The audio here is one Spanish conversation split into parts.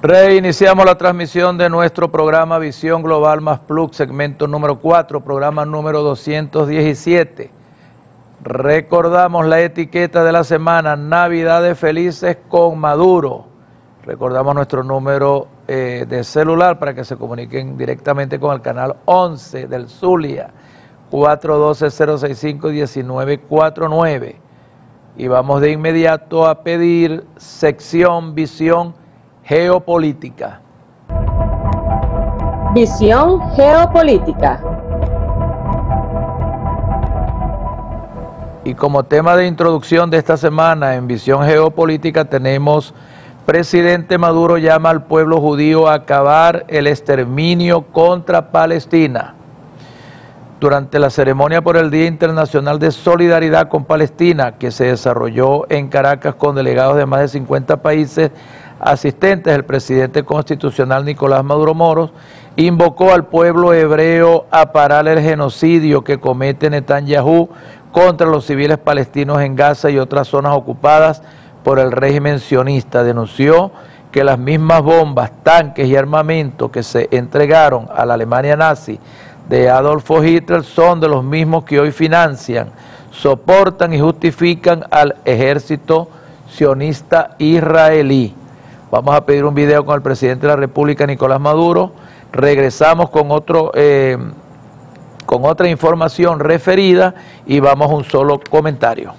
Reiniciamos la transmisión de nuestro programa Visión Global Más Plus, segmento número 4, programa número 217. Recordamos la etiqueta de la semana, Navidades Felices con Maduro. Recordamos nuestro número de celular para que se comuniquen directamente con el canal 11 del Zulia, 412-065-1949. Y vamos de inmediato a pedir sección Visión Geopolítica. Visión Geopolítica. Y como tema de introducción de esta semana en Visión Geopolítica tenemos: presidente Maduro llama al pueblo judío a acabar el exterminio contra Palestina. Durante la ceremonia por el Día Internacional de Solidaridad con Palestina, que se desarrolló en Caracas con delegados de más de 50 países asistentes, el presidente constitucional Nicolás Maduro Moros invocó al pueblo hebreo a parar el genocidio que comete Netanyahu contra los civiles palestinos en Gaza y otras zonas ocupadas por el régimen sionista. Denunció que las mismas bombas, tanques y armamento que se entregaron a la Alemania nazi de Adolfo Hitler son de los mismos que hoy financian, soportan y justifican al ejército sionista israelí. Vamos a pedir un video con el presidente de la República, Nicolás Maduro. Regresamos con otra información referida y vamos a un solo comentario.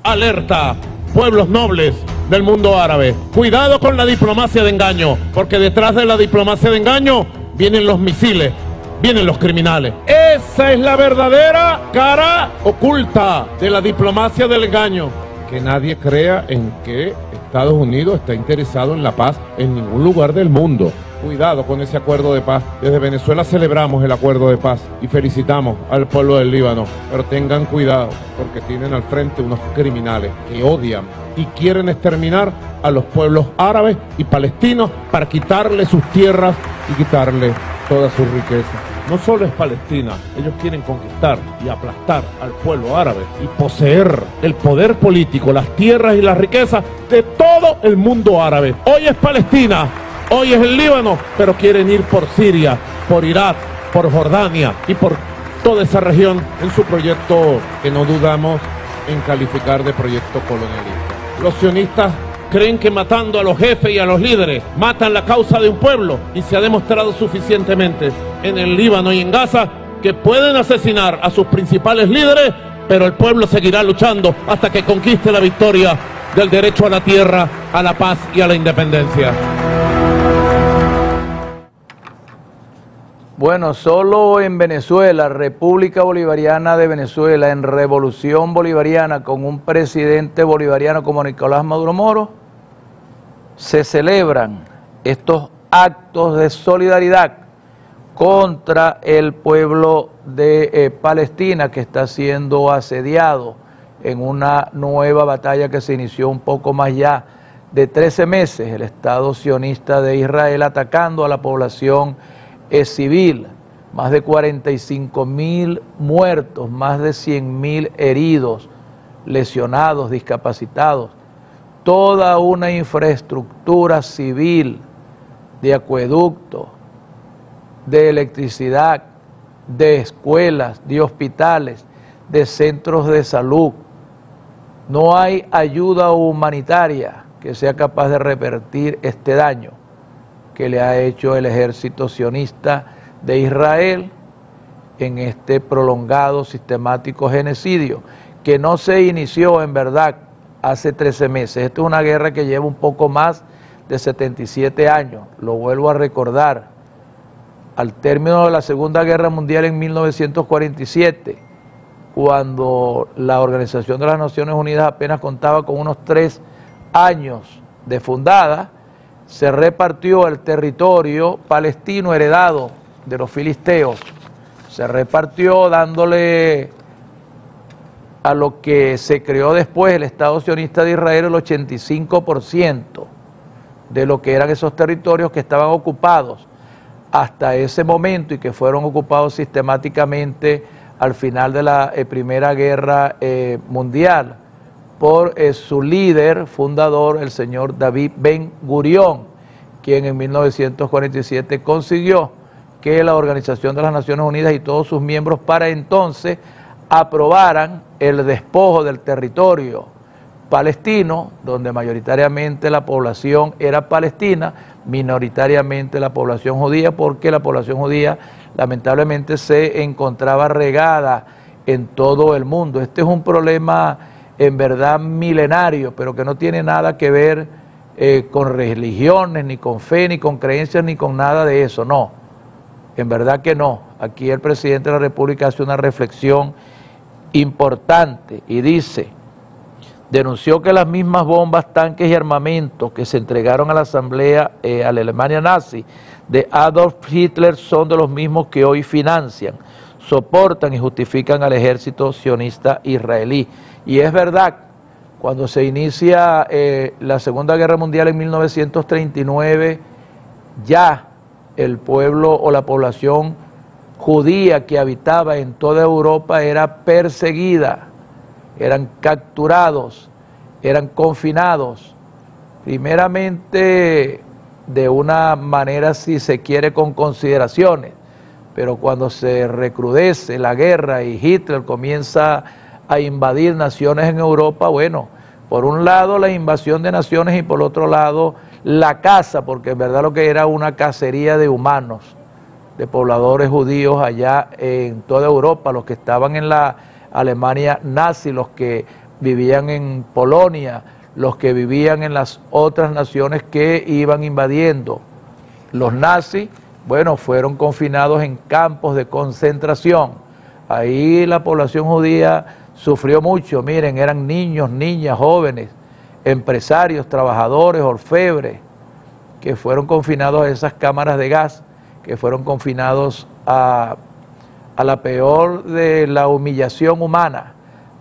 Alerta, pueblos nobles del mundo árabe. Cuidado con la diplomacia de engaño, porque detrás de la diplomacia de engaño vienen los misiles, vienen los criminales. Esa es la verdadera cara oculta de la diplomacia del engaño. Que nadie crea en que Estados Unidos está interesado en la paz en ningún lugar del mundo. Cuidado con ese acuerdo de paz. Desde Venezuela celebramos el acuerdo de paz y felicitamos al pueblo del Líbano. Pero tengan cuidado, porque tienen al frente unos criminales que odian y quieren exterminar a los pueblos árabes y palestinos para quitarle sus tierras y quitarle toda su riqueza. No solo es Palestina, ellos quieren conquistar y aplastar al pueblo árabe y poseer el poder político, las tierras y las riquezas de todo el mundo árabe. Hoy es Palestina, hoy es el Líbano, pero quieren ir por Siria, por Irak, por Jordania y por toda esa región en su proyecto que no dudamos en calificar de proyecto colonialista. Los sionistas creen que matando a los jefes y a los líderes matan la causa de un pueblo, y se ha demostrado suficientemente en el Líbano y en Gaza que pueden asesinar a sus principales líderes, pero el pueblo seguirá luchando hasta que conquiste la victoria del derecho a la tierra, a la paz y a la independencia. Bueno, solo en Venezuela, República Bolivariana de Venezuela, en revolución bolivariana con un presidente bolivariano como Nicolás Maduro Moros, se celebran estos actos de solidaridad contra el pueblo de Palestina, que está siendo asediado en una nueva batalla que se inició un poco más ya de 13 meses, el Estado sionista de Israel atacando a la población civil, más de 45.000 muertos, más de 100.000 heridos, lesionados, discapacitados, toda una infraestructura civil de acueducto, de electricidad, de escuelas, de hospitales, de centros de salud. No hay ayuda humanitaria que sea capaz de revertir este daño que le ha hecho el ejército sionista de Israel en este prolongado, sistemático genocidio, que no se inició en verdad hace 13 meses. Esta es una guerra que lleva un poco más de 77 años, lo vuelvo a recordar. Al término de la Segunda Guerra Mundial en 1947, cuando la Organización de las Naciones Unidas apenas contaba con unos 3 años de fundada, se repartió el territorio palestino heredado de los filisteos, se repartió dándole a lo que se creó después el Estado sionista de Israel el 85% de lo que eran esos territorios que estaban ocupados hasta ese momento y que fueron ocupados sistemáticamente al final de la Primera Guerra Mundial por su líder fundador, el señor David Ben Gurión, quien en 1947 consiguió que la Organización de las Naciones Unidas y todos sus miembros para entonces aprobaran el despojo del territorio palestino, donde mayoritariamente la población era palestina, minoritariamente la población judía, porque la población judía lamentablemente se encontraba regada en todo el mundo. Este es un problema en verdad milenario, pero que no tiene nada que ver con religiones, ni con fe, ni con creencias, ni con nada de eso, no. En verdad que no. Aquí el presidente de la República hace una reflexión importante y dice, denunció que las mismas bombas, tanques y armamentos que se entregaron a la Asamblea, a la Alemania nazi de Adolf Hitler son de los mismos que hoy financian, soportan y justifican al ejército sionista israelí. Y es verdad, cuando se inicia la Segunda Guerra Mundial en 1939, ya el pueblo o la población judía que habitaba en toda Europa era perseguida, eran capturados, eran confinados, primeramente de una manera, si se quiere, con consideraciones, pero cuando se recrudece la guerra y Hitler comienza a invadir naciones en Europa, bueno, por un lado la invasión de naciones y por otro lado la caza, porque en verdad lo que era una cacería de humanos, de pobladores judíos allá en toda Europa, los que estaban en la Alemania nazi, los que vivían en Polonia, los que vivían en las otras naciones que iban invadiendo. Los nazis, bueno, fueron confinados en campos de concentración. Ahí la población judía sufrió mucho. Miren, eran niños, niñas, jóvenes, empresarios, trabajadores, orfebres, que fueron confinados a esas cámaras de gas, que fueron confinados a la peor de la humillación humana,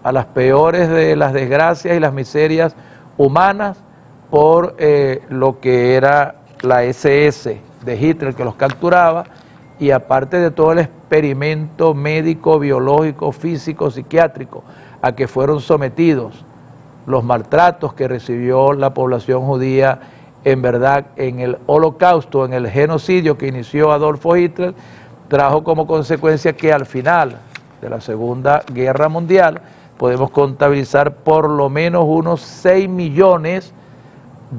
a las peores de las desgracias y las miserias humanas por lo que era la SS de Hitler, que los capturaba, y aparte de todo el experimento médico, biológico, físico, psiquiátrico a que fueron sometidos, los maltratos que recibió la población judía en verdad en el holocausto, en el genocidio que inició Adolfo Hitler, trajo como consecuencia que al final de la Segunda Guerra Mundial podemos contabilizar por lo menos unos 6 millones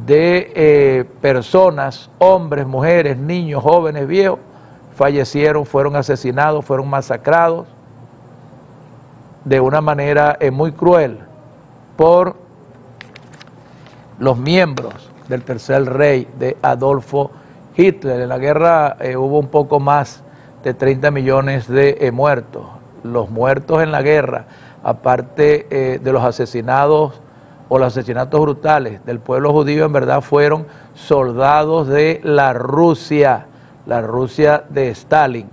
de personas, hombres, mujeres, niños, jóvenes, viejos, fallecieron, fueron asesinados, fueron masacrados de una manera muy cruel por los miembros del Tercer Reich de Adolfo Hitler. En la guerra hubo un poco más de 30 millones de muertos. Los muertos en la guerra, aparte de los asesinados o los asesinatos brutales del pueblo judío, en verdad fueron soldados de la Rusia de Stalin.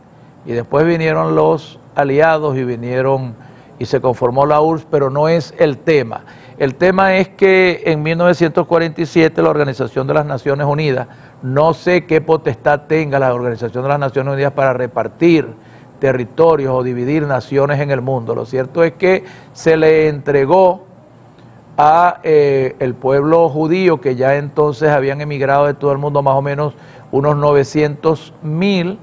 Y después vinieron los aliados y se conformó la URSS, pero no es el tema. El tema es que en 1947 la Organización de las Naciones Unidas, no sé qué potestad tenga la Organización de las Naciones Unidas para repartir territorios o dividir naciones en el mundo. Lo cierto es que se le entregó a el pueblo judío, que ya entonces habían emigrado de todo el mundo, más o menos unos 900.000,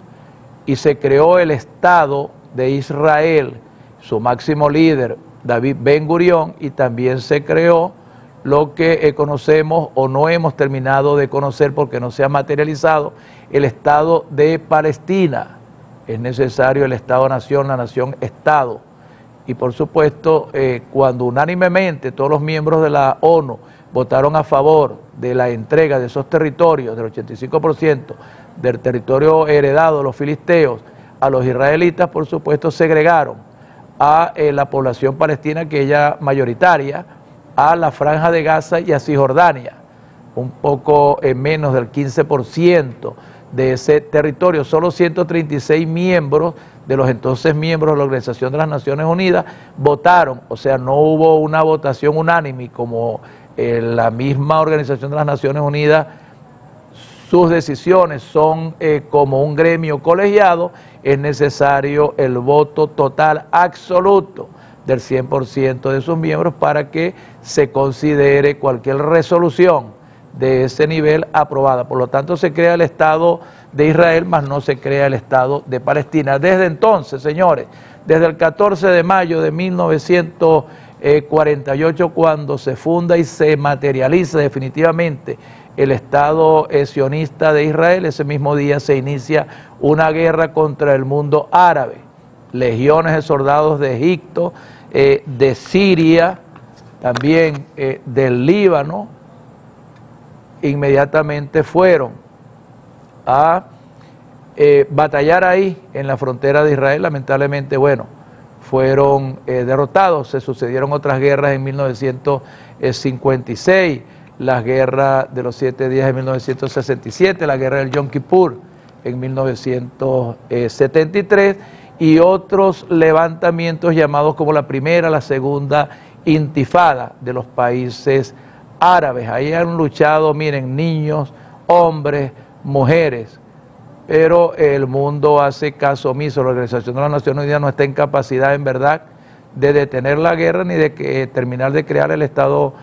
y se creó el Estado de Israel, su máximo líder, David Ben Gurión, y también se creó lo que conocemos o no hemos terminado de conocer porque no se ha materializado, el Estado de Palestina. Es necesario el Estado-Nación, la Nación-Estado. Y por supuesto, cuando unánimemente todos los miembros de la ONU votaron a favor de la entrega de esos territorios, del 85% del territorio heredado de los filisteos a los israelitas, por supuesto segregaron a la población palestina, que ella mayoritaria, a la Franja de Gaza y a Cisjordania, un poco menos del 15% de ese territorio. Solo 136 miembros de los entonces miembros de la Organización de las Naciones Unidas votaron, o sea, no hubo una votación unánime como la misma Organización de las Naciones Unidas. Sus decisiones son como un gremio colegiado, es necesario el voto total absoluto del 100% de sus miembros para que se considere cualquier resolución de ese nivel aprobada. Por lo tanto, se crea el Estado de Israel, mas no se crea el Estado de Palestina. Desde entonces, señores, desde el 14 de mayo de 1948, cuando se funda y se materializa definitivamente el Estado sionista de Israel, ese mismo día se inicia una guerra contra el mundo árabe. Legiones de soldados de Egipto, de Siria, también del Líbano, inmediatamente fueron a batallar ahí en la frontera de Israel. Lamentablemente, bueno, fueron derrotados. Se sucedieron otras guerras en 1956, la guerra de los 7 días en 1967, la guerra del Yom Kippur en 1973 y otros levantamientos llamados como la primera, la segunda intifada de los países árabes. Ahí han luchado, miren, niños, hombres, mujeres, pero el mundo hace caso omiso. La Organización de las Naciones Unidas no está en capacidad, en verdad, de detener la guerra ni de terminar de crear el Estado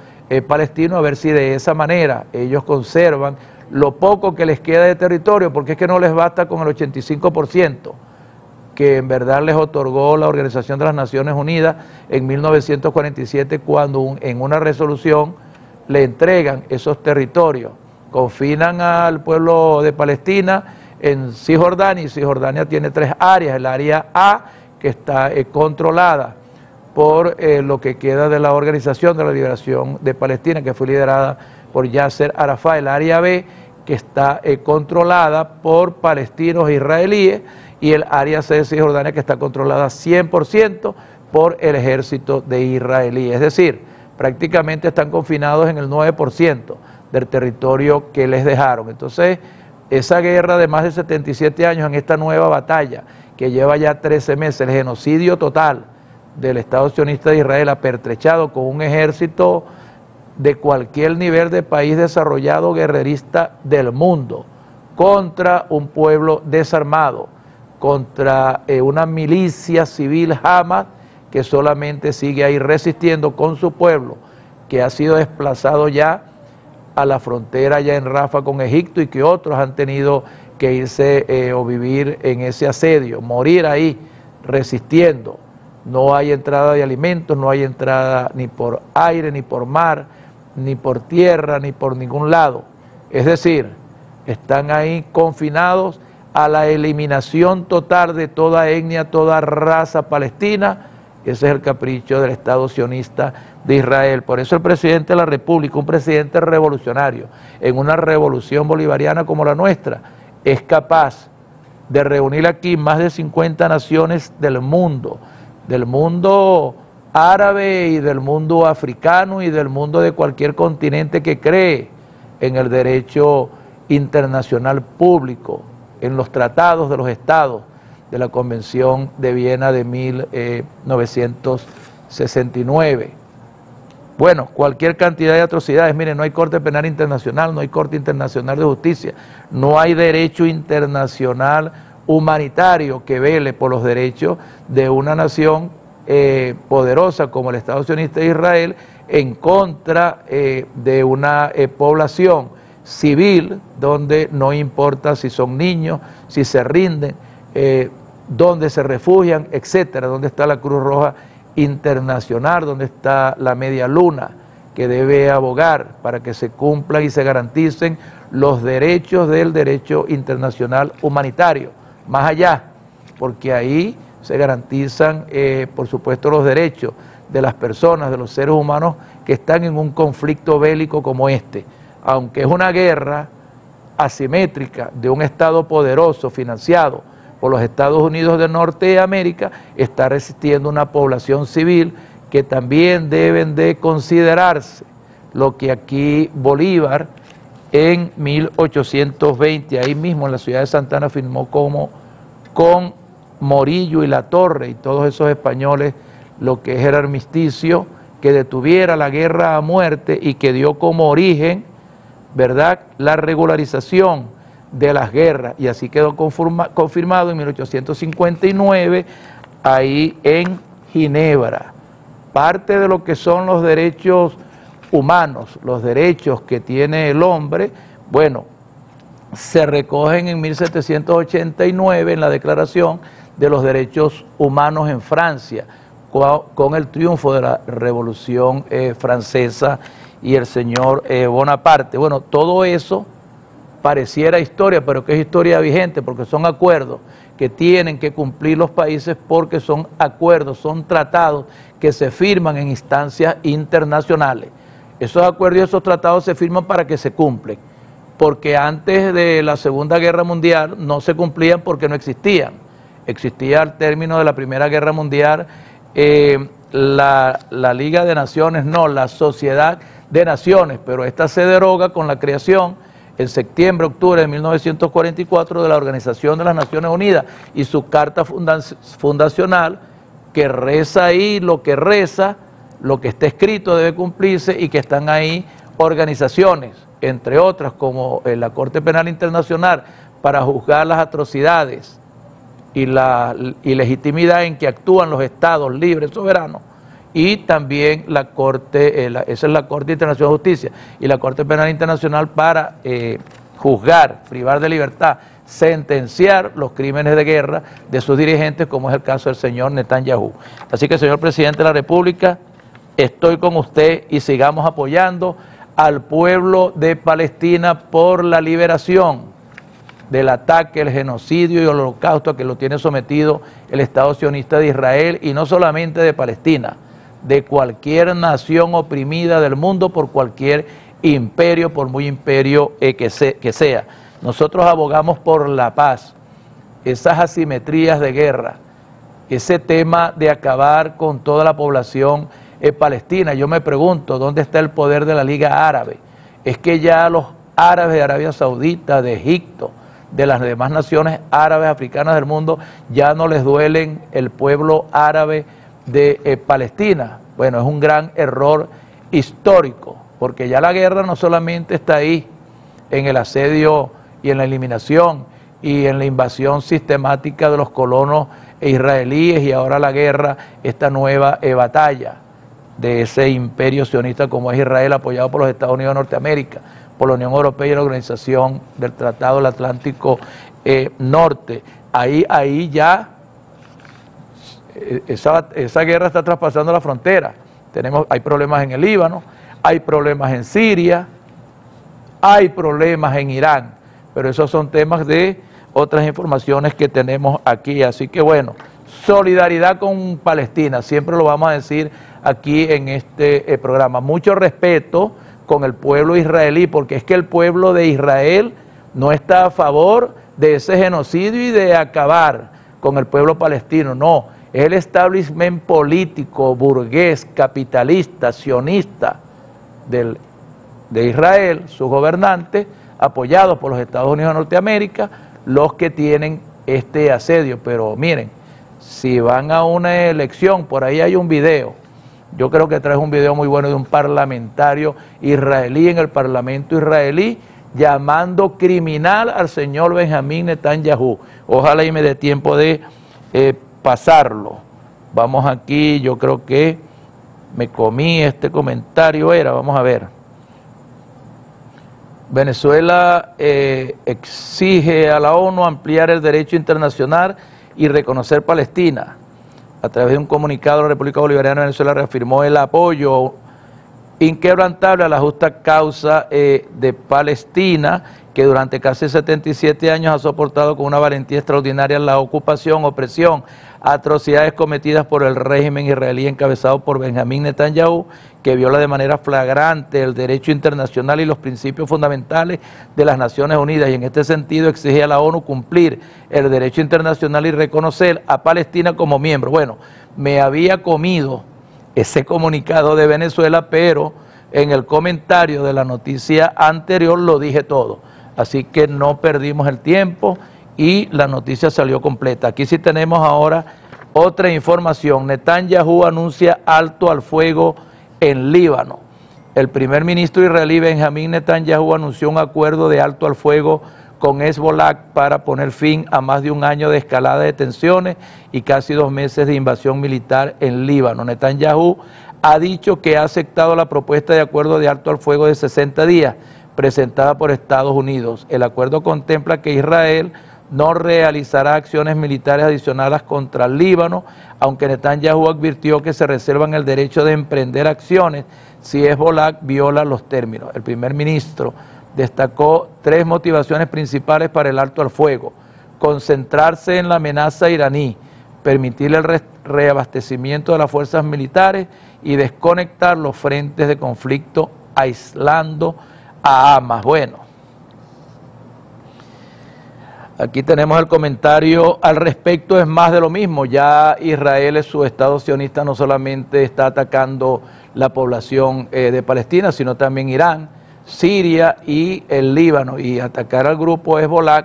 palestino, a ver si de esa manera ellos conservan lo poco que les queda de territorio, porque es que no les basta con el 85% que en verdad les otorgó la Organización de las Naciones Unidas en 1947, cuando en una resolución le entregan esos territorios, confinan al pueblo de Palestina en Cisjordania, y Cisjordania tiene 3 áreas, el área A, que está controlada por lo que queda de la Organización de la Liberación de Palestina, que fue liderada por Yasser Arafat, el área B, que está controlada por palestinos e israelíes, y el área C de Cisjordania, que está controlada 100% por el ejército de israelí. Es decir, prácticamente están confinados en el 9% del territorio que les dejaron. Entonces, esa guerra de más de 77 años en esta nueva batalla, que lleva ya 13 meses, el genocidio total del Estado sionista de Israel, apertrechado con un ejército de cualquier nivel de país desarrollado guerrerista del mundo, contra un pueblo desarmado, contra una milicia civil Hamas, que solamente sigue ahí resistiendo con su pueblo, que ha sido desplazado ya a la frontera ya en Rafa con Egipto, y que otros han tenido que irse o vivir en ese asedio, morir ahí resistiendo. No hay entrada de alimentos, no hay entrada ni por aire, ni por mar, ni por tierra, ni por ningún lado. Es decir, están ahí confinados a la eliminación total de toda etnia, toda raza palestina. Ese es el capricho del Estado sionista de Israel. Por eso el presidente de la República, un presidente revolucionario, en una revolución bolivariana como la nuestra, es capaz de reunir aquí más de 50 naciones del mundo árabe y del mundo africano y del mundo de cualquier continente que cree en el derecho internacional público, en los tratados de los estados de la Convención de Viena de 1969. Bueno, cualquier cantidad de atrocidades. Miren, no hay Corte Penal Internacional, no hay Corte Internacional de Justicia, no hay derecho internacional humanitario que vele por los derechos de una nación poderosa como el Estado sionista de Israel en contra de una población civil, donde no importa si son niños, si se rinden, donde se refugian, etcétera, donde está la Cruz Roja Internacional, donde está la Media Luna, que debe abogar para que se cumplan y se garanticen los derechos del derecho internacional humanitario, más allá, porque ahí se garantizan, por supuesto, los derechos de las personas, de los seres humanos que están en un conflicto bélico como este. Aunque es una guerra asimétrica de un Estado poderoso, financiado por los Estados Unidos de Norteamérica, está resistiendo una población civil que también deben de considerarse. Lo que aquí Bolívar en 1820, ahí mismo en la ciudad de Santa Ana, firmó con Morillo y Latorre y todos esos españoles, lo que es el armisticio que detuviera la guerra a muerte y que dio como origen, ¿verdad?, la regularización de las guerras, y así quedó confirmado en 1859 ahí en Ginebra. Parte de lo que son los derechos humanos, los derechos que tiene el hombre, bueno, se recogen en 1789 en la Declaración de los Derechos Humanos en Francia, con el triunfo de la Revolución Francesa y el señor Bonaparte. Bueno, todo eso pareciera historia, pero que es historia vigente, porque son acuerdos que tienen que cumplir los países, porque son acuerdos, son tratados que se firman en instancias internacionales. Esos acuerdos y esos tratados se firman para que se cumplen, porque antes de la Segunda Guerra Mundial no se cumplían porque no existían. Existía al término de la Primera Guerra Mundial la Liga de Naciones, no, la Sociedad de Naciones, pero esta se deroga con la creación en septiembre, octubre de 1944 de la Organización de las Naciones Unidas y su carta fundacional, que reza ahí lo que reza, lo que está escrito debe cumplirse, y que están ahí organizaciones, entre otras como la Corte Penal Internacional, para juzgar las atrocidades y la ilegitimidad en que actúan los estados libres, soberanos, y también la Corte, esa es la Corte Internacional de Justicia, y la Corte Penal Internacional para juzgar, privar de libertad, sentenciar los crímenes de guerra de sus dirigentes, como es el caso del señor Netanyahu. Así que, señor Presidente de la República, estoy con usted y sigamos apoyando al pueblo de Palestina por la liberación del ataque, el genocidio y el holocausto a que lo tiene sometido el Estado sionista de Israel, y no solamente de Palestina, de cualquier nación oprimida del mundo por cualquier imperio, por muy imperio que sea. Nosotros abogamos por la paz, esas asimetrías de guerra, ese tema de acabar con toda la población palestina. Yo me pregunto, ¿dónde está el poder de la Liga Árabe? Es que ya los árabes de Arabia Saudita, de Egipto, de las demás naciones árabes africanas del mundo, ya no les duelen el pueblo árabe de Palestina. Bueno, es un gran error histórico, porque ya la guerra no solamente está ahí, en el asedio y en la eliminación y en la invasión sistemática de los colonos israelíes, y ahora la guerra, esta nueva batalla de ese imperio sionista como es Israel, apoyado por los Estados Unidos de Norteamérica, por la Unión Europea y la Organización del Tratado del Atlántico Norte. Ahí ya esa guerra está traspasando la frontera. Hay problemas en el Líbano, hay problemas en Siria, hay problemas en Irán, pero esos son temas de otras informaciones que tenemos aquí. Así que bueno, solidaridad con Palestina, siempre lo vamos a decir aquí en este programa. Mucho respeto con el pueblo israelí, porque es que el pueblo de Israel no está a favor de ese genocidio y de acabar con el pueblo palestino, no. Es el establishment político, burgués, capitalista, sionista de Israel, sus gobernantes, apoyados por los Estados Unidos de Norteamérica, los que tienen este asedio. Pero miren, si van a una elección, por ahí hay un video, yo creo que trae un video muy bueno de un parlamentario israelí en el parlamento israelí, llamando criminal al señor Benjamín Netanyahu. Ojalá y me dé tiempo de pasarlo. Vamos aquí, yo creo que me comí este comentario, vamos a ver. Venezuela exige a la ONU ampliar el derecho internacional y reconocer Palestina. A través de un comunicado, la República Bolivariana de Venezuela reafirmó el apoyo inquebrantable a la justa causa de Palestina, que durante casi 77 años ha soportado con una valentía extraordinaria la ocupación, opresión, atrocidades cometidas por el régimen israelí encabezado por Benjamín Netanyahu, que viola de manera flagrante el derecho internacional y los principios fundamentales de las Naciones Unidas, y en este sentido exige a la ONU cumplir el derecho internacional y reconocer a Palestina como miembro. Bueno, me había comido ese comunicado de Venezuela, pero en el comentario de la noticia anterior lo dije todo, así que no perdimos el tiempo y la noticia salió completa. Aquí sí tenemos ahora otra información. Netanyahu anuncia alto al fuego en Líbano. El primer ministro israelí Benjamín Netanyahu anunció un acuerdo de alto al fuego con Hezbollah para poner fin a más de un año de escalada de tensiones y casi 2 meses de invasión militar en Líbano. Netanyahu ha dicho que ha aceptado la propuesta de acuerdo de alto al fuego de 60 días presentada por Estados Unidos. El acuerdo contempla que Israel no realizará acciones militares adicionales contra el Líbano, aunque Netanyahu advirtió que se reservan el derecho de emprender acciones si Hezbollah viola los términos. El primer ministro destacó 3 motivaciones principales para el alto al fuego: concentrarse en la amenaza iraní, permitir el reabastecimiento de las fuerzas militares y desconectar los frentes de conflicto aislando a Hamas. Bueno, aquí tenemos el comentario al respecto, es más de lo mismo. Ya Israel, su Estado sionista, no solamente está atacando la población de Palestina, sino también Irán, Siria y el Líbano, y atacar al grupo Hezbollah,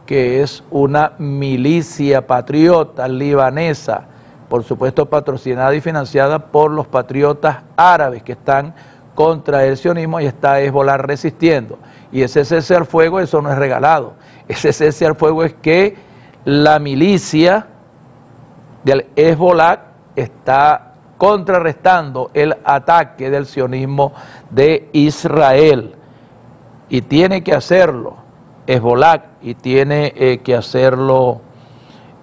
que es una milicia patriota libanesa, por supuesto patrocinada y financiada por los patriotas árabes que están contra el sionismo, y está Hezbollah resistiendo. Y ese cese al fuego, eso no es regalado. Ese cese al fuego es que la milicia del Hezbollah está contrarrestando el ataque del sionismo de Israel, y tiene que hacerlo Hezbollah y tiene que hacerlo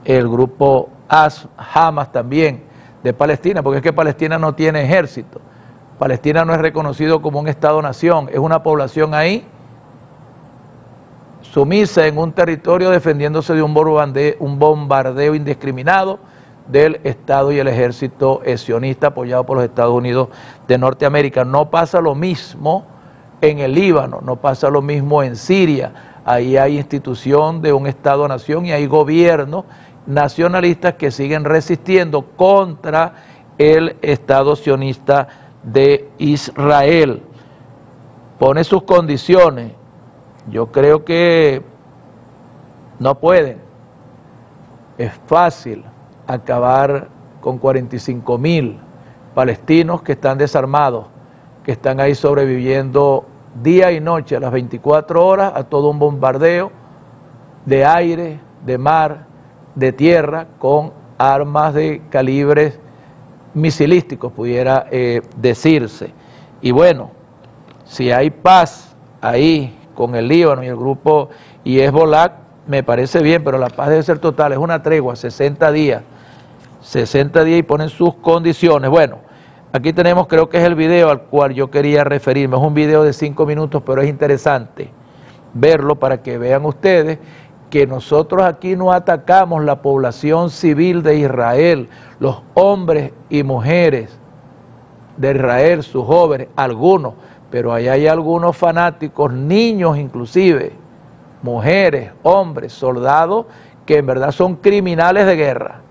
el grupo Hamas también de Palestina, porque es que Palestina no tiene ejército. Palestina no es reconocido como un Estado-nación, es una población ahí sumisa en un territorio defendiéndose de un bombardeo indiscriminado del Estado y el ejército sionista apoyado por los Estados Unidos de Norteamérica. No pasa lo mismo en el Líbano, no pasa lo mismo en Siria. Ahí hay institución de un Estado-nación y hay gobiernos nacionalistas que siguen resistiendo contra el Estado sionista de Israel. Pone sus condiciones. Yo creo que no pueden. Es fácil acabar con 45.000 palestinos que están desarmados, que están ahí sobreviviendo día y noche, a las 24 horas, a todo un bombardeo de aire, de mar, de tierra, con armas de calibres misilísticos, pudiera decirse. Y bueno, si hay paz ahí con el Líbano y el grupo y Hezbollah, me parece bien, pero la paz debe ser total, es una tregua, 60 días y ponen sus condiciones. Bueno, aquí tenemos, creo que es el video al cual yo quería referirme. Es un video de 5 minutos, pero es interesante verlo para que vean ustedes que nosotros aquí no atacamos la población civil de Israel, los hombres y mujeres de Israel, sus jóvenes, algunos, pero ahí hay algunos fanáticos, niños inclusive, mujeres, hombres, soldados, que en verdad son criminales de guerra,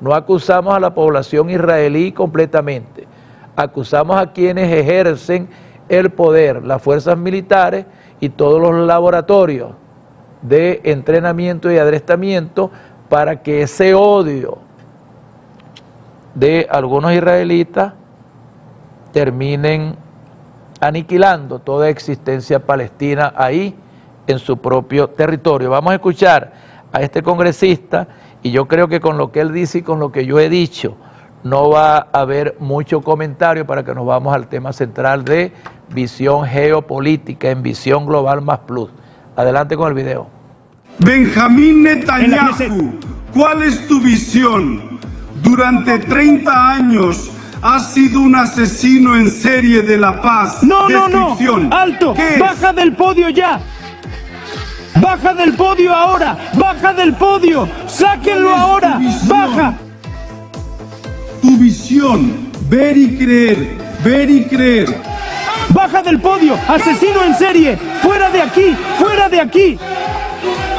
No acusamos a la población israelí completamente, acusamos a quienes ejercen el poder, las fuerzas militares y todos los laboratorios de entrenamiento y adiestramiento, para que ese odio de algunos israelitas terminen aniquilando toda existencia palestina ahí en su propio territorio. Vamos a escuchar a este congresista, y yo creo que con lo que él dice y con lo que yo he dicho no va a haber mucho comentario, para que nos vamos al tema central de visión geopolítica en Visión Global Más Plus. Adelante con el video. Benjamín Netanyahu, ¿cuál es tu visión? Durante 30 años has sido un asesino en serie de la paz. No, alto, baja del podio ya. Baja del podio ahora, baja del podio, sáquenlo ahora, baja. Tu visión, ver y creer, ver y creer. Baja del podio, asesino en serie, fuera de aquí, fuera de aquí.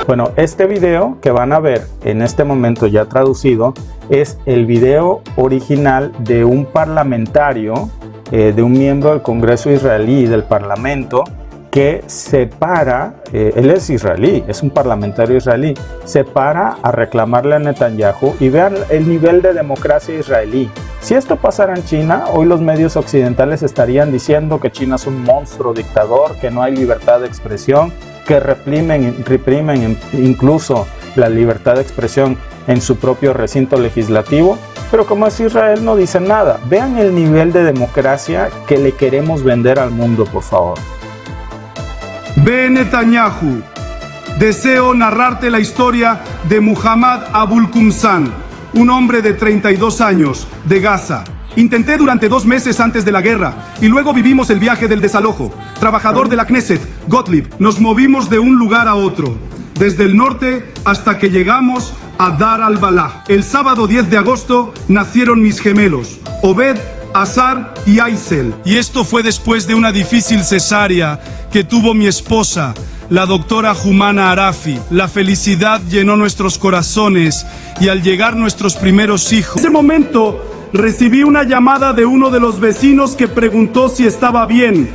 Bueno, este video que van a ver en este momento ya traducido es el video original de un parlamentario, de un miembro del Congreso israelí, del Parlamento, que se para, él es israelí, es un parlamentario israelí, se para a reclamarle a Netanyahu, y vean el nivel de democracia israelí. Si esto pasara en China, hoy los medios occidentales estarían diciendo que China es un monstruo dictador, que no hay libertad de expresión, que reprimen incluso la libertad de expresión en su propio recinto legislativo. Pero como es Israel, no dicen nada. Vean el nivel de democracia que le queremos vender al mundo, por favor. Ve Netanyahu, deseo narrarte la historia de Muhammad Abul Qumsan, un hombre de 32 años, de Gaza. Intenté durante 2 meses antes de la guerra y luego vivimos el viaje del desalojo. Trabajador de la Knesset, Gottlieb, nos movimos de un lugar a otro, desde el norte hasta que llegamos a Dar al-Balah. El sábado 10 de agosto nacieron mis gemelos, Obed, Azar y Aisel. Y esto fue después de una difícil cesárea que tuvo mi esposa, la doctora Humana Arafi. La felicidad llenó nuestros corazones y al llegar nuestros primeros hijos. En ese momento recibí una llamada de uno de los vecinos que preguntó si estaba bien.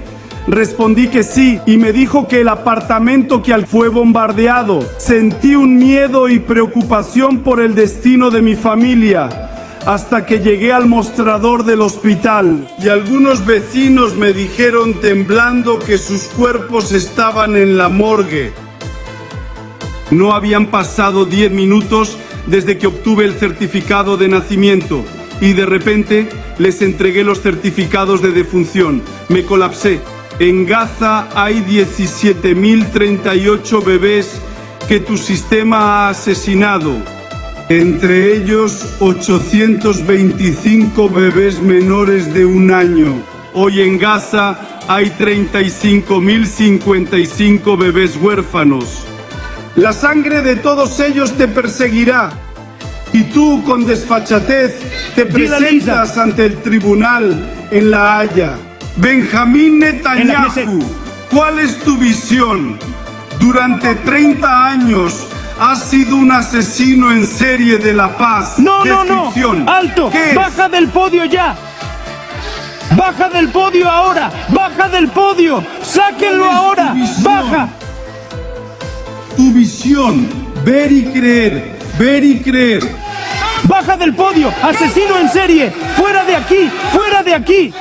Respondí que sí y me dijo que el apartamento que fue bombardeado. Sentí un miedo y preocupación por el destino de mi familia hasta que llegué al mostrador del hospital y algunos vecinos me dijeron temblando que sus cuerpos estaban en la morgue. No habían pasado 10 minutos desde que obtuve el certificado de nacimiento y de repente les entregué los certificados de defunción. Me colapsé. En Gaza hay 17.038 bebés que tu sistema ha asesinado. Entre ellos 825 bebés menores de 1 año. Hoy en Gaza hay 35.055 bebés huérfanos. La sangre de todos ellos te perseguirá. Y tú con desfachatez te presentas ante el tribunal en La Haya. Benjamín Netanyahu, ¿cuál es tu visión? Durante 30 años has sido un asesino en serie de la paz. No, alto, baja del podio ya. Baja del podio ahora, baja del podio, sáquenlo ahora, baja. Tu visión, ver y creer, ver y creer. Baja del podio, asesino en serie, fuera de aquí, fuera de aquí.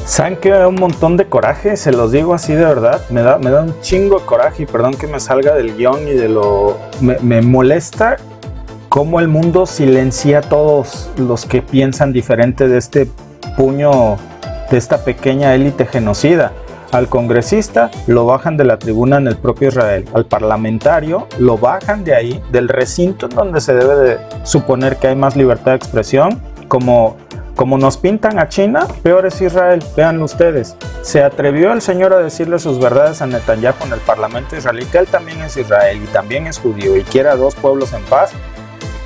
¿Saben que me da un montón de coraje? Se los digo así de verdad, me da un chingo de coraje y perdón que me salga del guión y de lo... Me molesta cómo el mundo silencia a todos los que piensan diferente de este puño, de esta pequeña élite genocida. Al congresista lo bajan de la tribuna en el propio Israel, al parlamentario lo bajan de ahí, del recinto en donde se debe de suponer que hay más libertad de expresión, como nos pintan a China, peor es Israel. Véanlo ustedes, se atrevió el señor a decirle sus verdades a Netanyahu en el parlamento israelí, que él también es Israel y también es judío y quiere a 2 pueblos en paz.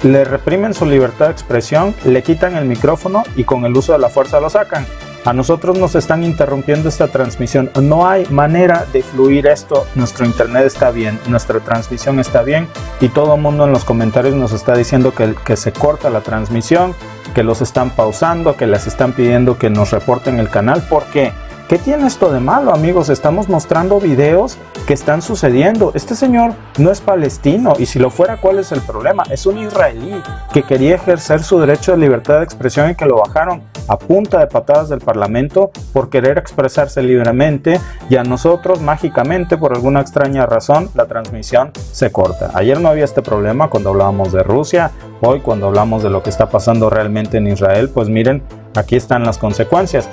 Le reprimen su libertad de expresión, le quitan el micrófono y con el uso de la fuerza lo sacan. A nosotros nos están interrumpiendo esta transmisión, no hay manera de fluir esto, nuestro internet está bien, nuestra transmisión está bien y todo el mundo en los comentarios nos está diciendo que se corta la transmisión, que los están pausando, que les están pidiendo que nos reporten el canal. ¿Por qué? ¿Qué tiene esto de malo, amigos? Estamos mostrando videos que están sucediendo. Este señor no es palestino y si lo fuera, ¿cuál es el problema? Es un israelí que quería ejercer su derecho de libertad de expresión y que lo bajaron a punta de patadas del parlamento por querer expresarse libremente y a nosotros mágicamente, por alguna extraña razón, la transmisión se corta. Ayer no había este problema cuando hablábamos de Rusia, hoy cuando hablamos de lo que está pasando realmente en Israel, pues miren, aquí están las consecuencias.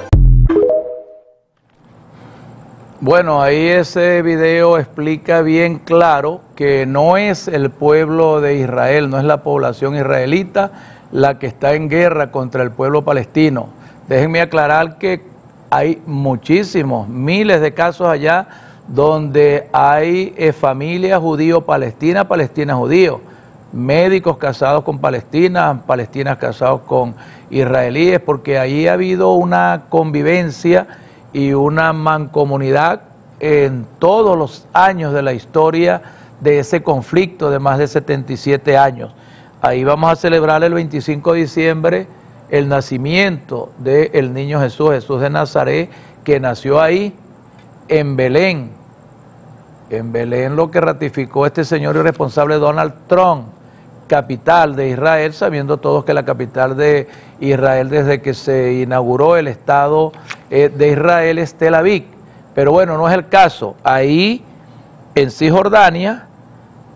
Bueno, ahí ese video explica bien claro que no es el pueblo de Israel, no es la población israelita la que está en guerra contra el pueblo palestino. Déjenme aclarar que hay muchísimos, miles de casos allá donde hay familias judío-palestinas, palestinas-judíos, médicos casados con palestinas, palestinas casados con israelíes, porque allí ha habido una convivencia y una mancomunidad en todos los años de la historia de ese conflicto de más de 77 años. Ahí vamos a celebrar el 25 de diciembre el nacimiento del niño Jesús, Jesús de Nazaret, que nació ahí en Belén. En Belén, lo que ratificó este señor irresponsable Donald Trump, capital de Israel, sabiendo todos que la capital de Israel desde que se inauguró el Estado de Israel es Tel Aviv. Pero bueno, no es el caso. Ahí en Cisjordania,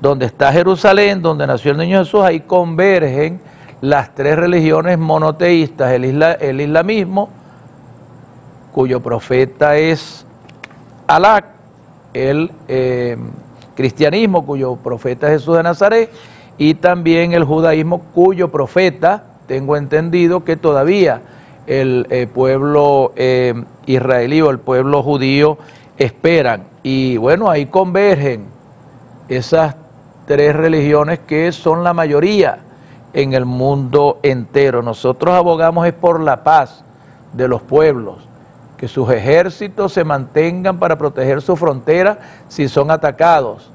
donde está Jerusalén, donde nació el niño Jesús, ahí convergen las tres religiones monoteístas, el islamismo, cuyo profeta es Alá, el cristianismo, cuyo profeta es Jesús de Nazaret, y también el judaísmo, cuyo profeta, tengo entendido que todavía el pueblo israelí o el pueblo judío esperan. Y bueno, ahí convergen esas tres religiones que son la mayoría en el mundo entero. Nosotros abogamos es por la paz de los pueblos, que sus ejércitos se mantengan para proteger su frontera si son atacados,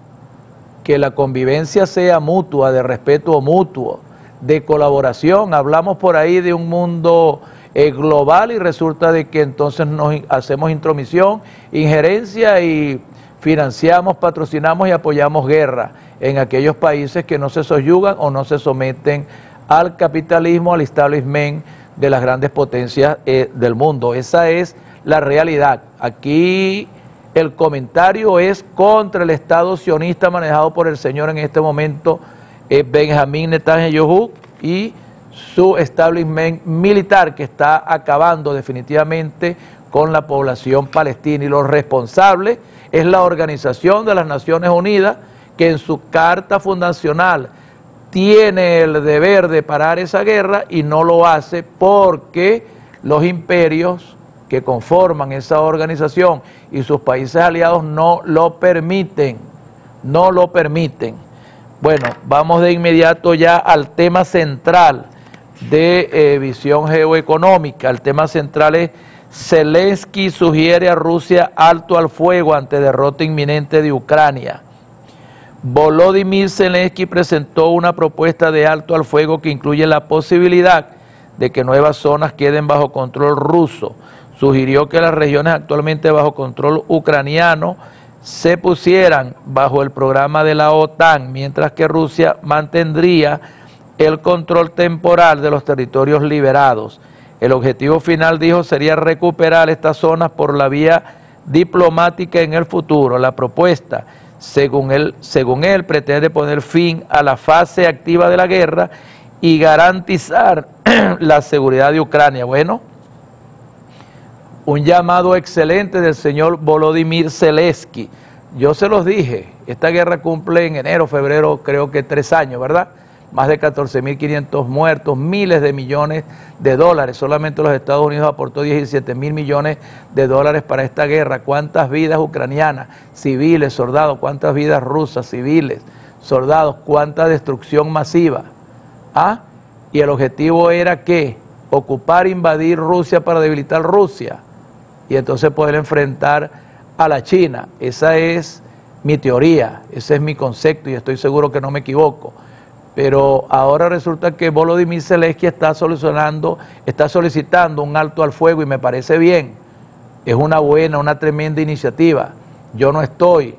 que la convivencia sea mutua, de respeto mutuo, de colaboración. Hablamos por ahí de un mundo global y resulta de que entonces nos hacemos intromisión, injerencia y financiamos, patrocinamos y apoyamos guerra en aquellos países que no se soyugan o no se someten al capitalismo, al establishment de las grandes potencias del mundo. Esa es la realidad. Aquí el comentario es contra el Estado sionista manejado por el señor en este momento, Benjamín Netanyahu, y su establishment militar que está acabando definitivamente con la población palestina. Y lo responsable es la Organización de las Naciones Unidas, que en su carta fundacional tiene el deber de parar esa guerra y no lo hace porque los imperios que conforman esa organización y sus países aliados no lo permiten, no lo permiten. Bueno, vamos de inmediato ya al tema central de visión geoeconómica. El tema central es: Zelensky sugiere a Rusia alto al fuego ante derrota inminente de Ucrania. Volodymyr Zelensky presentó una propuesta de alto al fuego que incluye la posibilidad de que nuevas zonas queden bajo control ruso. Sugirió que las regiones actualmente bajo control ucraniano se pusieran bajo el programa de la OTAN, mientras que Rusia mantendría el control temporal de los territorios liberados. El objetivo final, dijo, sería recuperar estas zonas por la vía diplomática en el futuro. La propuesta, según él, pretende poner fin a la fase activa de la guerra y garantizar la seguridad de Ucrania. Bueno, un llamado excelente del señor Volodymyr Zelensky. Yo se los dije, esta guerra cumple en enero, febrero, creo que 3 años, ¿verdad? Más de 14.500 muertos, miles de millones de dólares. Solamente los Estados Unidos aportó 17.000 millones de dólares para esta guerra. ¿Cuántas vidas ucranianas, civiles, soldados? ¿Cuántas vidas rusas, civiles, soldados? ¿Cuánta destrucción masiva? ¿Ah? Y el objetivo era ¿qué? Ocupar, invadir Rusia para debilitar Rusia y entonces poder enfrentar a la China. Esa es mi teoría, ese es mi concepto y estoy seguro que no me equivoco. Pero ahora resulta que Volodymyr Zelensky está solicitando un alto al fuego y me parece bien. Es una buena, una tremenda iniciativa. Yo no estoy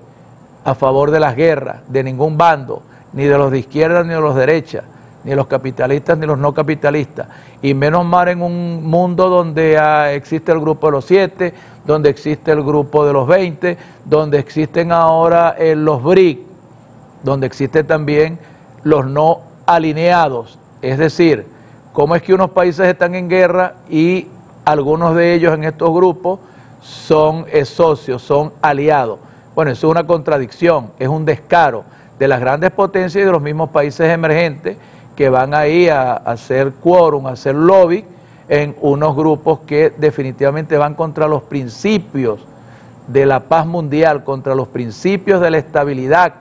a favor de las guerras, de ningún bando, ni de los de izquierda ni de los de derecha, ni de los capitalistas ni los no capitalistas. Y menos mal en un mundo donde existe el grupo de los 7, donde existe el grupo de los 20, donde existen ahora los BRIC, donde existen también los no alineados. Es decir, cómo es que unos países están en guerra y algunos de ellos en estos grupos son socios, son aliados. Bueno, eso es una contradicción, es un descaro de las grandes potencias y de los mismos países emergentes que van ahí a hacer quórum, a hacer lobby en unos grupos que definitivamente van contra los principios de la paz mundial, contra los principios de la estabilidad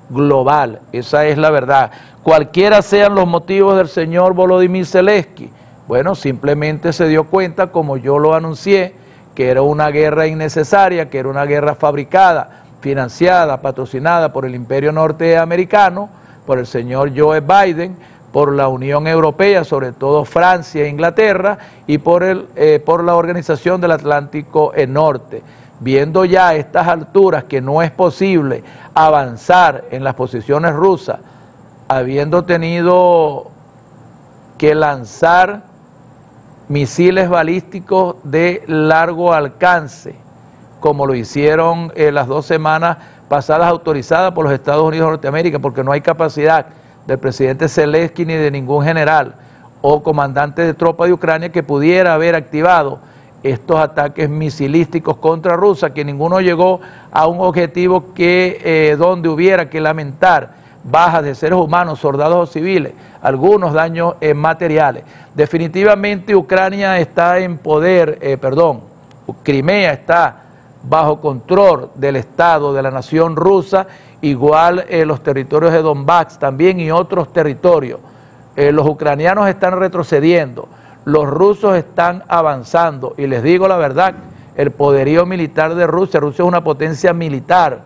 global. Esa es la verdad. Cualquiera sean los motivos del señor Volodymyr Zelensky, bueno, simplemente se dio cuenta, como yo lo anuncié, que era una guerra innecesaria, que era una guerra fabricada, financiada, patrocinada por el imperio norteamericano, por el señor Joe Biden, por la Unión Europea, sobre todo Francia e Inglaterra, y por la Organización del Atlántico Norte. Viendo ya a estas alturas que no es posible avanzar en las posiciones rusas habiendo tenido que lanzar misiles balísticos de largo alcance, como lo hicieron las 2 semanas pasadas autorizadas por los Estados Unidos de Norteamérica, porque no hay capacidad del presidente Zelensky ni de ningún general o comandante de tropa de Ucrania que pudiera haber activado estos ataques misilísticos contra Rusia, que ninguno llegó a un objetivo que donde hubiera que lamentar bajas de seres humanos, soldados o civiles, algunos daños materiales. Definitivamente Ucrania está en poder, Crimea está bajo control del Estado, de la nación rusa, igual los territorios de Donbass también y otros territorios. Los ucranianos están retrocediendo, los rusos están avanzando y les digo la verdad, el poderío militar de Rusia, Rusia es una potencia militar,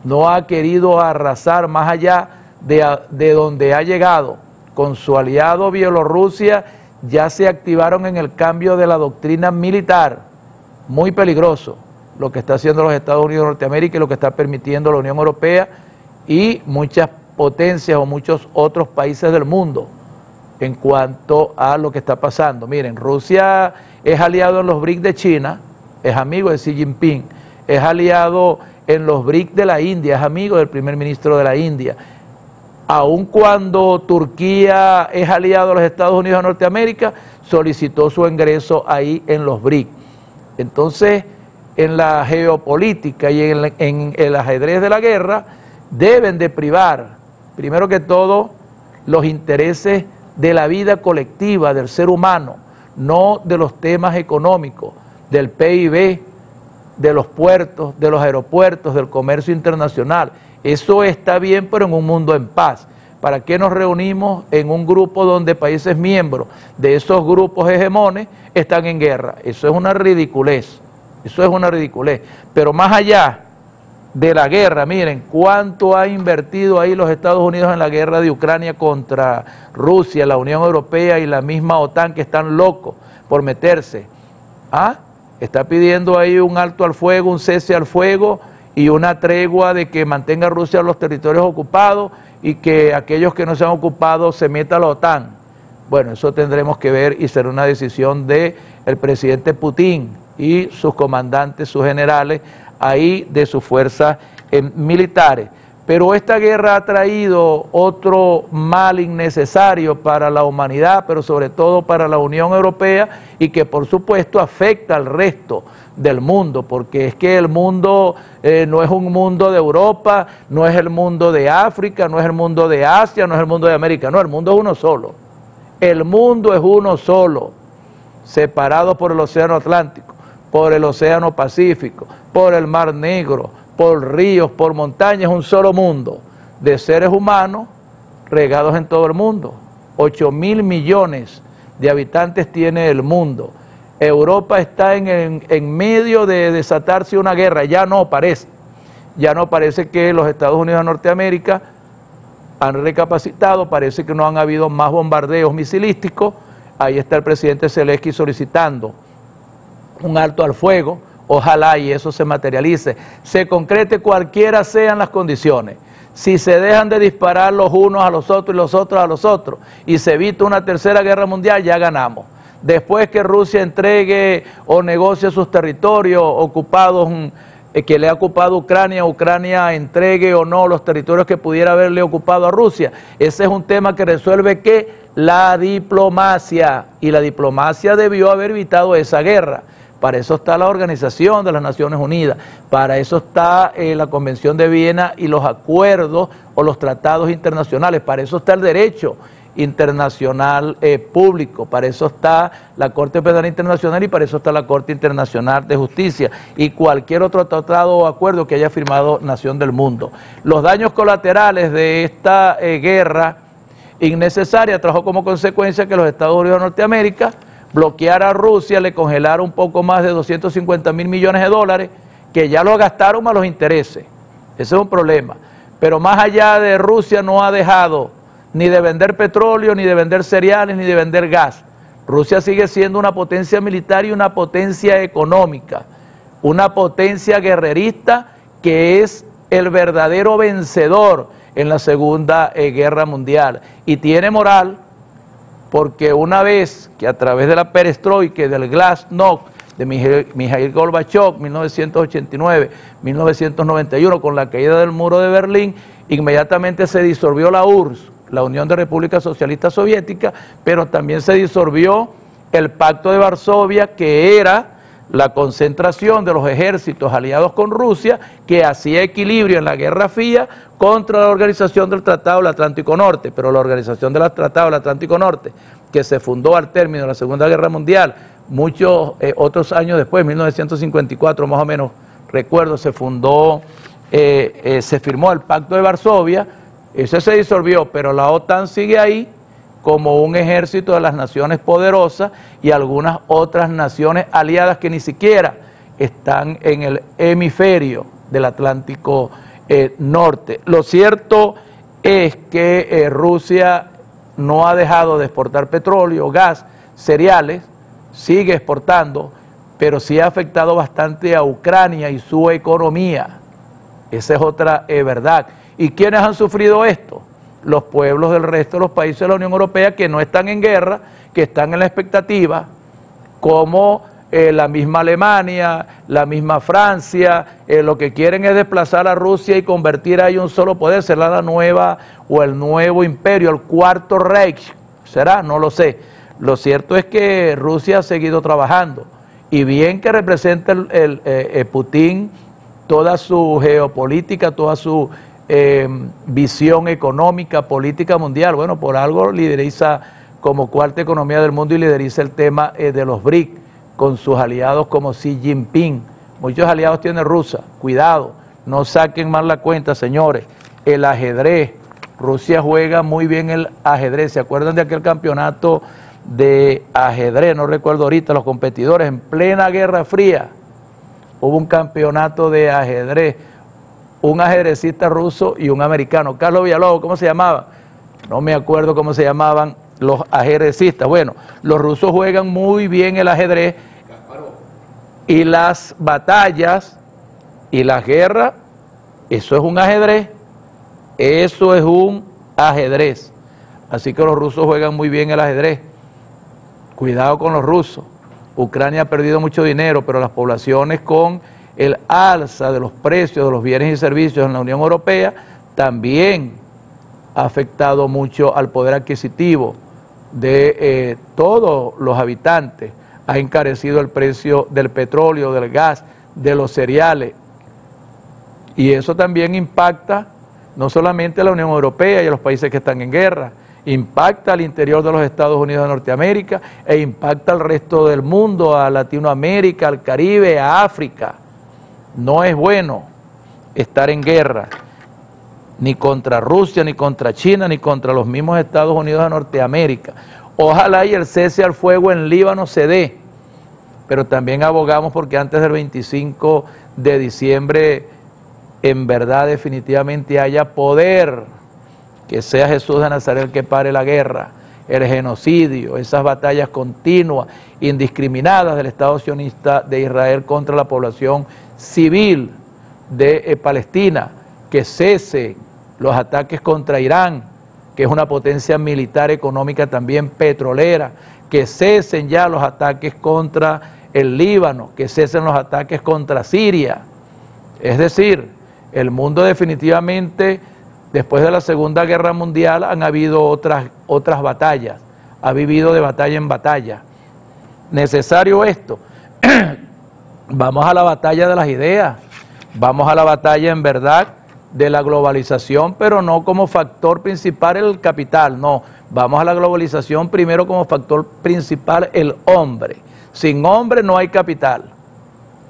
no ha querido arrasar más allá de donde ha llegado. Con su aliado Bielorrusia ya se activaron en el cambio de la doctrina militar, muy peligroso lo que está haciendo los Estados Unidos de Norteamérica y lo que está permitiendo la Unión Europea y muchas potencias o muchos otros países del mundo en cuanto a lo que está pasando. Miren, Rusia es aliado en los BRICS de China, es amigo de Xi Jinping, es aliado en los BRICS de la India, es amigo del primer ministro de la India. Aun cuando Turquía es aliado de los Estados Unidos de Norteamérica, solicitó su ingreso ahí en los BRICS. Entonces, en la geopolítica y en el ajedrez de la guerra, deben de privar, primero que todo, los intereses de la vida colectiva del ser humano, no de los temas económicos, del PIB, de los puertos, de los aeropuertos, del comercio internacional. Eso está bien, pero en un mundo en paz. ¿Para qué nos reunimos en un grupo donde países miembros de esos grupos hegemones están en guerra? Eso es una ridiculez, eso es una ridiculez. Pero más allá de la guerra, miren cuánto ha invertido ahí los Estados Unidos en la guerra de Ucrania contra Rusia, la Unión Europea y la misma OTAN, que están locos por meterse. Está pidiendo ahí un alto al fuego, un cese al fuego y una tregua de que mantenga Rusia los territorios ocupados y que aquellos que no se han ocupado se meta a la OTAN. Bueno, eso tendremos que ver y será una decisión del presidente Putin y sus comandantes, sus generales, ahí de sus fuerzas militares. Pero esta guerra ha traído otro mal innecesario para la humanidad, pero sobre todo para la Unión Europea y que por supuesto afecta al resto del mundo, porque es que el mundo no es un mundo de Europa, no es el mundo de África, no es el mundo de Asia, no es el mundo de América, no, el mundo es uno solo. El mundo es uno solo, separado por el Océano Atlántico, por el Océano Pacífico, por el Mar Negro, por ríos, por montañas, un solo mundo de seres humanos regados en todo el mundo. 8.000 millones de habitantes tiene el mundo. Europa está en medio de desatarse una guerra, ya no parece que los Estados Unidos de Norteamérica han recapacitado, parece que no han habido más bombardeos misilísticos. Ahí está el presidente Zelensky solicitando un alto al fuego. Ojalá y eso se materialice, se concrete cualquiera sean las condiciones. Si se dejan de disparar los unos a los otros y los otros a los otros y se evita una tercera guerra mundial, ya ganamos. Después que Rusia entregue o negocie sus territorios ocupados, que le ha ocupado Ucrania, Ucrania entregue o no los territorios que pudiera haberle ocupado a Rusia. Ese es un tema que resuelve ¿qué? La diplomacia, y la diplomacia debió haber evitado esa guerra. Para eso está la Organización de las Naciones Unidas, para eso está la Convención de Viena y los acuerdos o los tratados internacionales, para eso está el derecho internacional público, para eso está la Corte Penal Internacional y para eso está la Corte Internacional de Justicia y cualquier otro tratado o acuerdo que haya firmado nación del mundo. Los daños colaterales de esta guerra innecesaria trajo como consecuencia que los Estados Unidos de Norteamérica bloquear a Rusia, le congelaron un poco más de 250.000 millones de dólares, que ya lo gastaron a los intereses. Ese es un problema. Pero más allá de Rusia no ha dejado ni de vender petróleo, ni de vender cereales, ni de vender gas. Rusia sigue siendo una potencia militar y una potencia económica, una potencia guerrerista que es el verdadero vencedor en la Segunda Guerra Mundial. Y tiene moral porque una vez que a través de la perestroika y del glasnost de Mikhail Gorbachev, 1989-1991, con la caída del muro de Berlín, inmediatamente se disolvió la URSS, la Unión de Repúblicas Socialistas Soviéticas, pero también se disolvió el Pacto de Varsovia, que era la concentración de los ejércitos aliados con Rusia, que hacía equilibrio en la Guerra Fría contra la Organización del Tratado del Atlántico Norte. Pero la Organización del Tratado del Atlántico Norte, que se fundó al término de la Segunda Guerra Mundial, muchos otros años después, 1954 más o menos, recuerdo, se fundó, se firmó el Pacto de Varsovia. Ese se disolvió, pero la OTAN sigue ahí como un ejército de las naciones poderosas y algunas otras naciones aliadas que ni siquiera están en el hemisferio del Atlántico Norte. Lo cierto es que Rusia no ha dejado de exportar petróleo, gas, cereales, sigue exportando, pero sí ha afectado bastante a Ucrania y su economía. Esa es otra verdad. ¿Y quiénes han sufrido esto? Los pueblos del resto de los países de la Unión Europea que no están en guerra, que están en la expectativa, como la misma Alemania, la misma Francia, lo que quieren es desplazar a Rusia y convertir ahí un solo poder, será la nueva o el nuevo imperio, el cuarto Reich, ¿será? No lo sé. Lo cierto es que Rusia ha seguido trabajando, y bien que representa Putin toda su geopolítica, toda su visión económica, política mundial. Bueno, por algo lideriza como cuarta economía del mundo y lideriza el tema de los BRIC con sus aliados como Xi Jinping. Muchos aliados tiene Rusia, cuidado, no saquen mal la cuenta, señores. El ajedrez, Rusia juega muy bien el ajedrez. ¿Se acuerdan de aquel campeonato de ajedrez? No recuerdo ahorita, los competidores en plena Guerra Fría. Hubo un campeonato de ajedrez, un ajedrecista ruso y un americano. Carlos Villalobos, ¿cómo se llamaba? No me acuerdo cómo se llamaban los ajedrecistas. Bueno, los rusos juegan muy bien el ajedrez, y las batallas y las guerras, eso es un ajedrez, eso es un ajedrez. Así que los rusos juegan muy bien el ajedrez. Cuidado con los rusos. Ucrania ha perdido mucho dinero, pero las poblaciones, con el alza de los precios de los bienes y servicios en la Unión Europea, también ha afectado mucho al poder adquisitivo de todos los habitantes. Ha encarecido el precio del petróleo, del gas, de los cereales, y eso también impacta no solamente a la Unión Europea y a los países que están en guerra, impacta al interior de los Estados Unidos de Norteamérica e impacta al resto del mundo, a Latinoamérica, al Caribe, a África. No es bueno estar en guerra, ni contra Rusia, ni contra China, ni contra los mismos Estados Unidos de Norteamérica. Ojalá y el cese al fuego en Líbano se dé, pero también abogamos porque antes del 25 de diciembre, en verdad, definitivamente haya poder, que sea Jesús de Nazaret el que pare la guerra, el genocidio, esas batallas continuas, indiscriminadas del Estado sionista de Israel contra la población civil de Palestina, que cese los ataques contra Irán, que es una potencia militar, económica, también petrolera, que cesen ya los ataques contra el Líbano, que cesen los ataques contra Siria. Es decir, el mundo definitivamente, después de la Segunda Guerra Mundial, han habido otras batallas, ha vivido de batalla en batalla. ¿Necesario esto? Vamos a la batalla de las ideas, vamos a la batalla en verdad de la globalización, pero no como factor principal el capital, no. Vamos a la globalización primero como factor principal el hombre. Sin hombre no hay capital,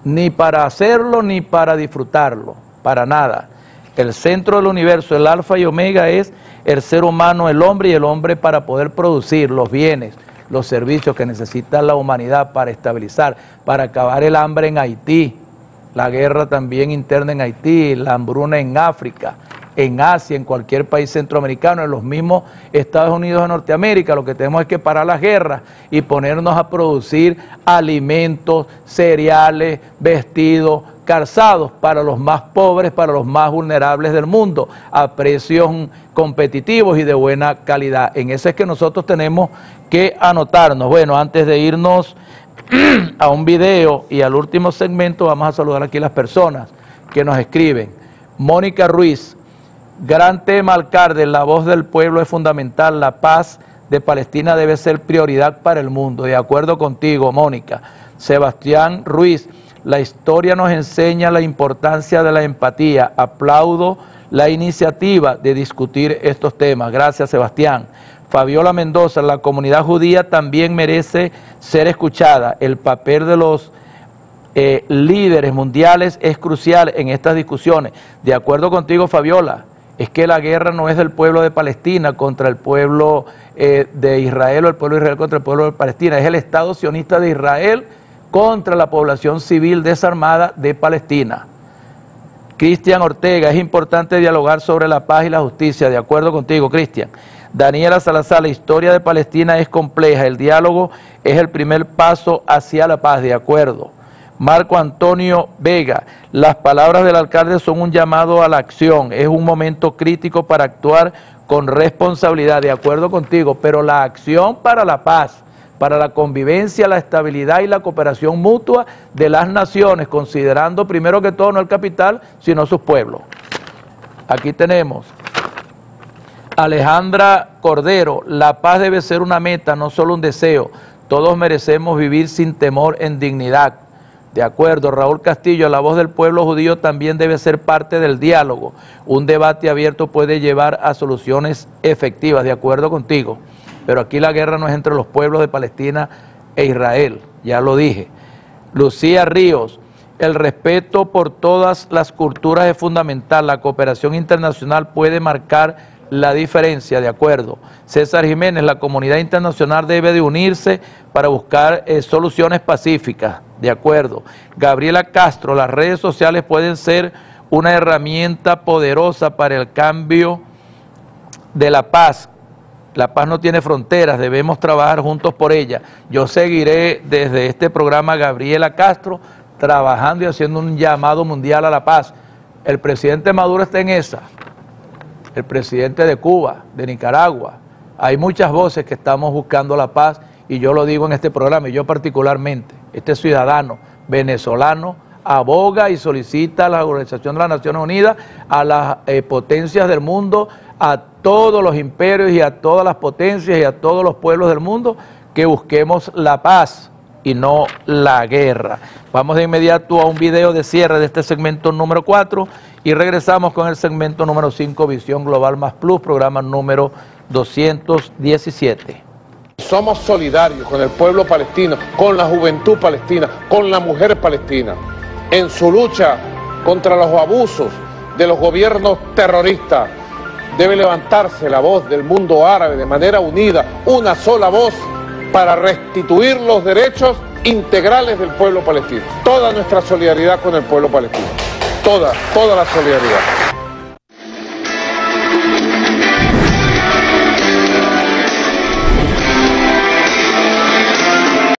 ni para hacerlo ni para disfrutarlo, para nada. El centro del universo, el alfa y omega, es el ser humano, el hombre, y el hombre para poder producir los bienes, los servicios que necesita la humanidad para estabilizar, para acabar el hambre en Haití, la guerra también interna en Haití, la hambruna en África, en Asia, en cualquier país centroamericano, en los mismos Estados Unidos de Norteamérica. Lo que tenemos es que parar las guerras y ponernos a producir alimentos, cereales, vestidos, calzados para los más pobres, para los más vulnerables del mundo, a precios competitivos y de buena calidad. En ese es que nosotros tenemos que anotarnos. Bueno, antes de irnos a un video y al último segmento, vamos a saludar aquí a las personas que nos escriben. Mónica Ruiz, gran tema, alcalde, la voz del pueblo es fundamental, la paz de Palestina debe ser prioridad para el mundo. De acuerdo contigo, Mónica. Sebastián Ruiz, la historia nos enseña la importancia de la empatía. Aplaudo la iniciativa de discutir estos temas. Gracias, Sebastián. Fabiola Mendoza, la comunidad judía también merece ser escuchada. El papel de los líderes mundiales es crucial en estas discusiones. De acuerdo contigo, Fabiola, es que la guerra no es del pueblo de Palestina contra el pueblo de Israel o el pueblo de Israel contra el pueblo de Palestina, es el Estado sionista de Israel contra la población civil desarmada de Palestina. Cristian Ortega, es importante dialogar sobre la paz y la justicia. De acuerdo contigo, Cristian. Daniela Salazar, la historia de Palestina es compleja, el diálogo es el primer paso hacia la paz. De acuerdo. Marco Antonio Vega, las palabras del alcalde son un llamado a la acción, es un momento crítico para actuar con responsabilidad. De acuerdo contigo, pero la acción para la paz, para la convivencia, la estabilidad y la cooperación mutua de las naciones, considerando primero que todo no el capital, sino sus pueblos. Aquí tenemos Alejandra Cordero, la paz debe ser una meta, no solo un deseo. Todos merecemos vivir sin temor, en dignidad. De acuerdo. Raúl Castillo, la voz del pueblo judío también debe ser parte del diálogo. Un debate abierto puede llevar a soluciones efectivas. De acuerdo contigo. Pero aquí la guerra no es entre los pueblos de Palestina e Israel, ya lo dije. Lucía Ríos, el respeto por todas las culturas es fundamental. La cooperación internacional puede marcar la diferencia. De acuerdo. César Jiménez, la comunidad internacional debe de unirse para buscar soluciones pacíficas. De acuerdo. Gabriela Castro, las redes sociales pueden ser una herramienta poderosa para el cambio de la paz. La paz no tiene fronteras, debemos trabajar juntos por ella. Yo seguiré desde este programa, Gabriela Castro, trabajando y haciendo un llamado mundial a la paz. El presidente Maduro está en esa. El presidente de Cuba, de Nicaragua. Hay muchas voces que estamos buscando la paz y yo lo digo en este programa y yo particularmente. Este ciudadano venezolano aboga y solicita a la Organización de las Naciones Unidas, a las potencias del mundo, a todos los imperios y a todas las potencias y a todos los pueblos del mundo que busquemos la paz y no la guerra. Vamos de inmediato a un video de cierre de este segmento número 4 y regresamos con el segmento número 5, Visión Global Más Plus, programa número 217. Somos solidarios con el pueblo palestino, con la juventud palestina, con la mujer palestina, en su lucha contra los abusos de los gobiernos terroristas. Debe levantarse la voz del mundo árabe de manera unida, una sola voz, para restituir los derechos integrales del pueblo palestino. Toda nuestra solidaridad con el pueblo palestino, toda la solidaridad.